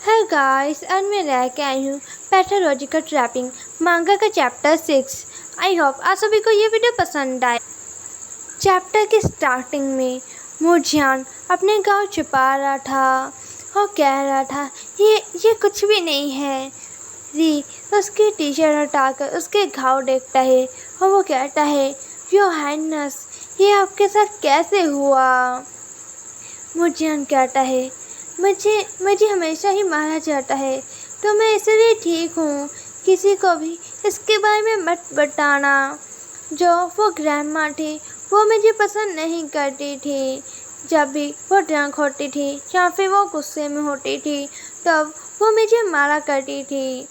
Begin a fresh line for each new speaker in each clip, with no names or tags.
है गाइस आज मैं लेके आई हूँ पैथोलॉजिकल ट्रैपिंग मांगा का चैप्टर 6। आई होप आप सभी को ये वीडियो पसंद आए। चैप्टर के स्टार्टिंग में मुरझान अपने गाँव छुपा रहा था और कह रहा था ये कुछ भी नहीं है। री उसकी टी शर्ट हटाकर उसके घाव देखता है और वो कहता है योर हाइनेस ये आपके साथ कैसे हुआ। मुरझान कहता है मुझे मुझे हमेशा ही मारा जाता है तो मैं इसलिए ठीक हूँ। किसी को भी इसके बारे में मत बताना। जो वो ग्रैंडमा थी वो मुझे पसंद नहीं करती थी। जब भी वो ड्रंक होती थी या फिर वो गुस्से में होती थी तब वो मुझे मारा करती थी।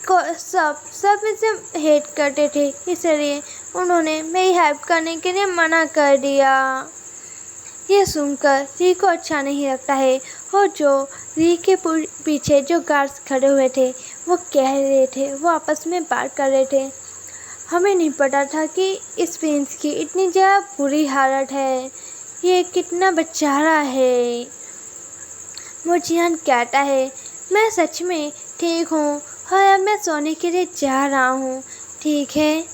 सब मुझे हेट करते थे इसलिए उन्होंने मेरी हेल्प करने के लिए मना कर दिया। ये सुनकर री को अच्छा नहीं लगता है और जो री के पीछे जो गार्ड्स खड़े हुए थे वो कह रहे थे, वो आपस में बात कर रहे थे। हमें नहीं पता था कि इस प्रिंस की इतनी ज़्यादा बुरी हालत है, ये कितना बेचारा है। मुरझान कहता है मैं सच में ठीक हूँ और अब मैं सोने के लिए जा रहा हूँ, ठीक है।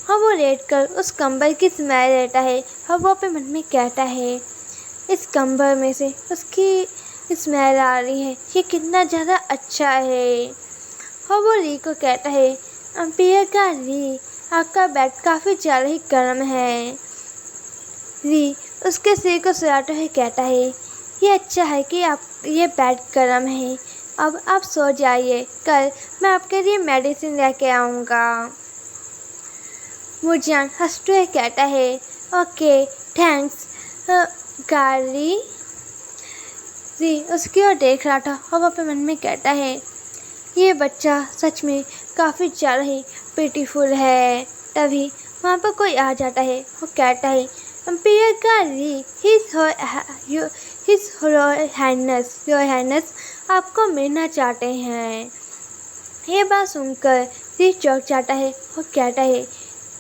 और वो लेटकर उस कंबल की स्मेल लेता है और वो अपने मन में कहता है इस कंबल में से उसकी स्मेल आ रही है, ये कितना ज़्यादा अच्छा है। और वो री को कहता है अंपायर का री आपका बेड काफ़ी ज़्यादा ही गर्म है। री उसके सिर को सुलाते हुए कहता है ये अच्छा है कि आप ये बेड गर्म है, अब आप सो जाइए, कल मैं आपके लिए मेडिसिन लेके आऊँगा। मुरझान हंसते हुए कहता है ओके थैंक्स गाली। री उसकी ओर देख रहा था और वो अपने मन में कहता है ये बच्चा सच में काफ़ी ज़्यादा ही ब्यूटीफुल है। तभी वहाँ पर कोई आ जाता है और कहता है अंपायर का री हिज योर हाइनेस आपको मिलना चाहते हैं। ये बात सुनकर री चौंक जाता है और कहता है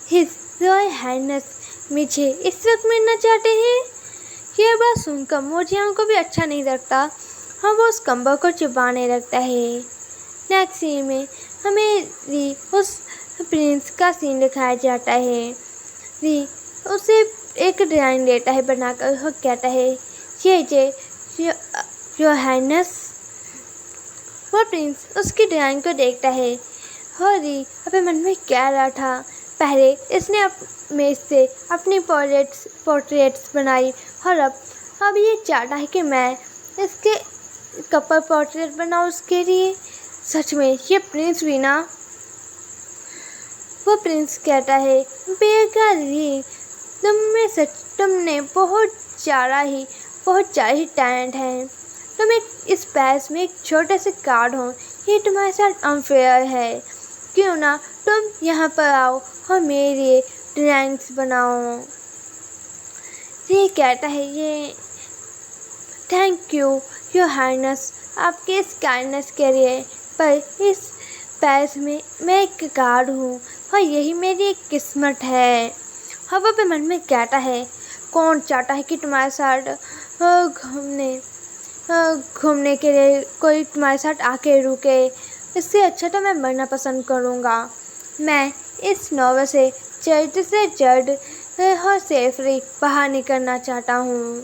हिज योर हाइनेस मुझे इस वक्त मिलना चाहते हैं। यह बात सुनकर मुरझान को भी अच्छा नहीं लगता और वो उस कंबल को चुबाने लगता है। नेक्स्ट सीन में हमें री उस प्रिंस का सीन दिखाया जाता है। री उसे एक ड्राइंग देता है बनाकर और कहता है ये जे योर हाइनेस। वो प्रिंस उसकी ड्राइंग को देखता है और री अपने मन में कह रहा था पहले इसने मेज से अपनी पोर्ट्रेट्स बनाई और अब ये चाहता है कि मैं इसके कपल पोर्ट्रेट बनाऊँ उसके लिए। सच में ये प्रिंस भी ना। वो प्रिंस कहता है बेगा री तुमने बहुत ज़्यादा ही टैलेंट है। तुम इस पैस में एक छोटे से कार्ड हो, ये तुम्हारे साथ अनफेयर है। क्यों ना तुम यहाँ पर आओ और मेरे लिए ड्राइंग्स बनाओ। ये कहता है ये थैंक यू योर हाइनेस आपके इस काइंडनेस के लिए, पर इस पैस में मैं एक गार्ड हूँ और यही मेरी एक किस्मत है। और वो अपने मन में कहता है कौन चाहता है कि तुम्हारे साथ घूमने के लिए कोई तुम्हारे साथ आके रुके। इससे अच्छा तो मैं मरना पसंद करूँगा। मैं इस नोवेल से जल्द और सेफली बाहर निकलना चाहता हूँ।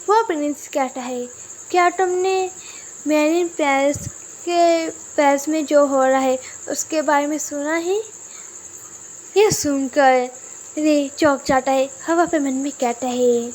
वो प्रिंस कहता है क्या तुमने मेरिन पेरिस में जो हो रहा है उसके बारे में सुना है। ये सुनकर री चौंक जाता है। हवा पे मन में कहता है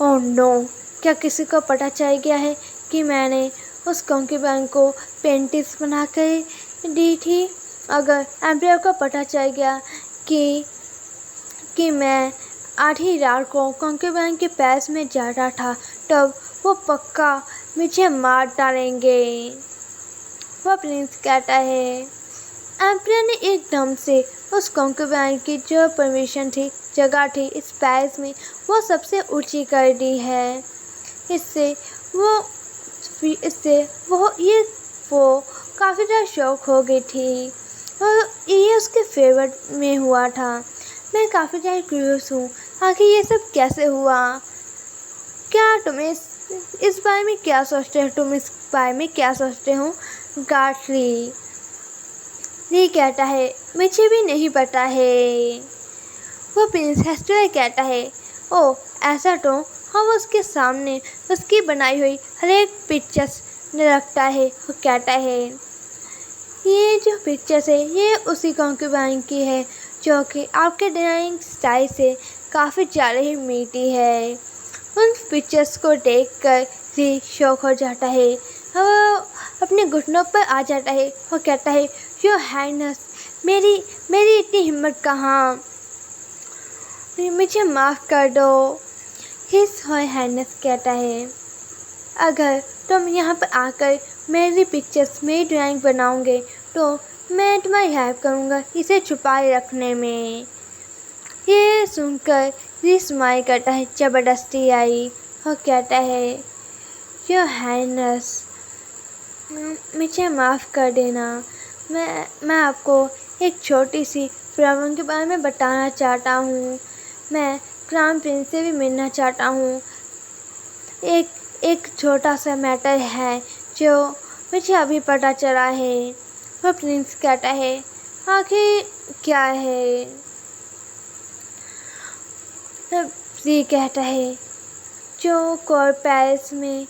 ओह नो, क्या किसी को पता चल गया है कि मैंने उस कंक्यूबाइन को पेंटिंग्स बना कर दी थी। अगर एम्पायर को पता चल गया कि मैं आधी रात को कंक्यूबाइन के पैस में जा रहा था तब वो पक्का मुझे मार डालेंगे। वो प्रिंस कहता है एम्पायर ने एकदम से उस कंक्यूबाइन की जो परमिशन थी जगह थी इस पैस में वो सबसे ऊंची कर दी है। इससे वो काफ़ी ज़्यादा शौक हो गई थी और ये उसके फेवरेट में हुआ था। मैं काफ़ी ज़्यादा क्यूरियस हूँ आखिर ये सब कैसे हुआ। क्या तुम्हें इस बारे में क्या सोचते हो तुम? इस बारे में क्या सोचते हो? गार्ड री कहता है मुझे भी नहीं पता है। वो प्रिंसेस कहता है ओ ऐसा तो हम उसके सामने उसकी बनाई हुई हर एक पिक्चर्स रखता है। वो कहता है ये जो पिक्चर्स है ये उसी कॉन्क्यूबाइन की है जो कि आपके ड्राइंग स्टाइल से काफ़ी ज़्यादा ही मीठी है। उन पिक्चर्स को देखकर री शौक हो जाता है। वो अपने घुटनों पर आ जाता है। वो कहता है योर हाइनेस मेरी मेरी इतनी हिम्मत कहाँ, मुझे माफ़ कर दो। हिज हाइनेस कहता है अगर तुम यहाँ पर आकर मेरी पिक्चर्स मेरी ड्राइंग बनाओगे तो मैं तुम्हारी हेल्प करूँगा इसे छुपाए रखने में। ये सुनकर री स्माइल करता है ज़बरदस्ती आई और कहता है योर हाइनेस मुझे माफ़ कर देना। मैं आपको एक छोटी सी प्रॉब्लम के बारे में बताना चाहता हूँ। मैं क्राउन प्रिंस से भी मिलना चाहता हूँ। एक छोटा सा मैटर है जो मुझे अभी पता चला है। वो प्रिंस कहता है आखिर क्या है? री कहता है जो कोर्ट पैलेस में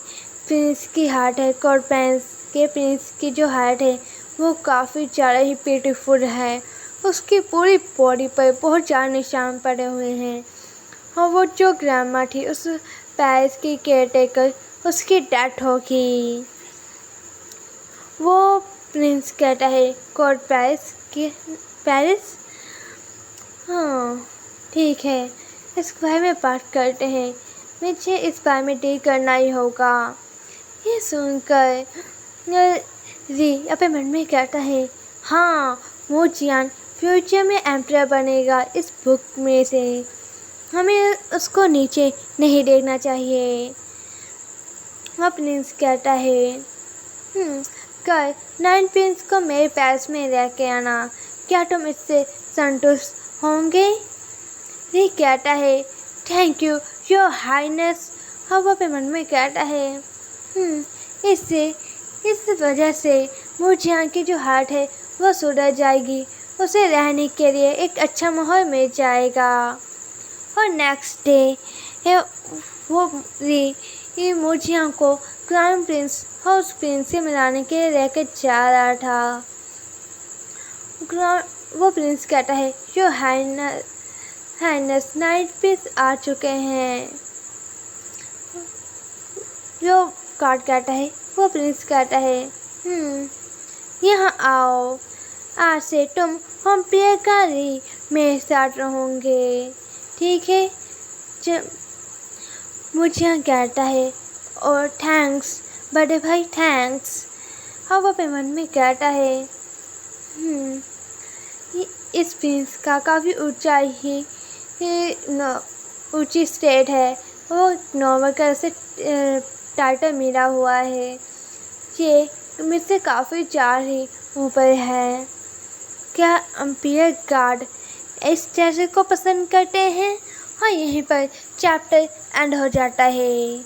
प्रिंस की हार्ट है, कोर्ट पैलेस के प्रिंस की जो हार्ट है वो काफ़ी ज़्यादा ही ब्यूटीफुल है। उसकी पूरी बॉडी पर बहुत ज़्यादा निशान पड़े हुए हैं और वो जो ग्रैंडमा थी उस पैलेस की केयरटेकर उसकी डेथ होगी। वो प्रिंस कहता है कोर्ट पैलेस हाँ ठीक है इस बारे में बात करते हैं। मुझे इस बारे में डील करना ही होगा। ये सुनकर री अपने मन में कहता है हाँ वो जियान फ्यूचर में एम्परर बनेगा। इस बुक में से हमें उसको नीचे नहीं देखना चाहिए। वह प्रिंस कहता है कल 9 प्रिंस को मेरे पैलेस में रह के आना। क्या तुम इससे संतुष्ट होंगे? री कहता है थैंक यू योर हाइनेस। और वह अपने मन में कहता है इस वजह से मुझे की जो हार्ट है वह सुधर जाएगी। उसे रहने के लिए एक अच्छा माहौल मिल जाएगा। और नेक्स्ट डे वो री मुझिया को क्राउन प्रिंस हाउस प्रिंस से मिलाने के लिए लेकर जा रहा था। वो प्रिंस कहता है योर हाइनेस नाइट प्रिंस आ चुके हैं। जो गार्ड कहता है वो प्रिंस कहता है यहाँ आओ, आज से तुम हम प्रियकारी मेरे साथ रहोगे ठीक है? मुझे कहता है और थैंक्स बड़े भाई थैंक्स। और वो अपने मन में कहता है इस प्रिंस का काफ़ी ऊंची स्टेट है। वो नॉर्मल का से टाइटल मिला हुआ है। ये मुझसे काफ़ी ज़्यादा ही ऊपर है। क्या एम्पायर गार्ड इस चैप्टर को पसंद करते हैं? और यहीं पर चैप्टर एंड हो जाता है।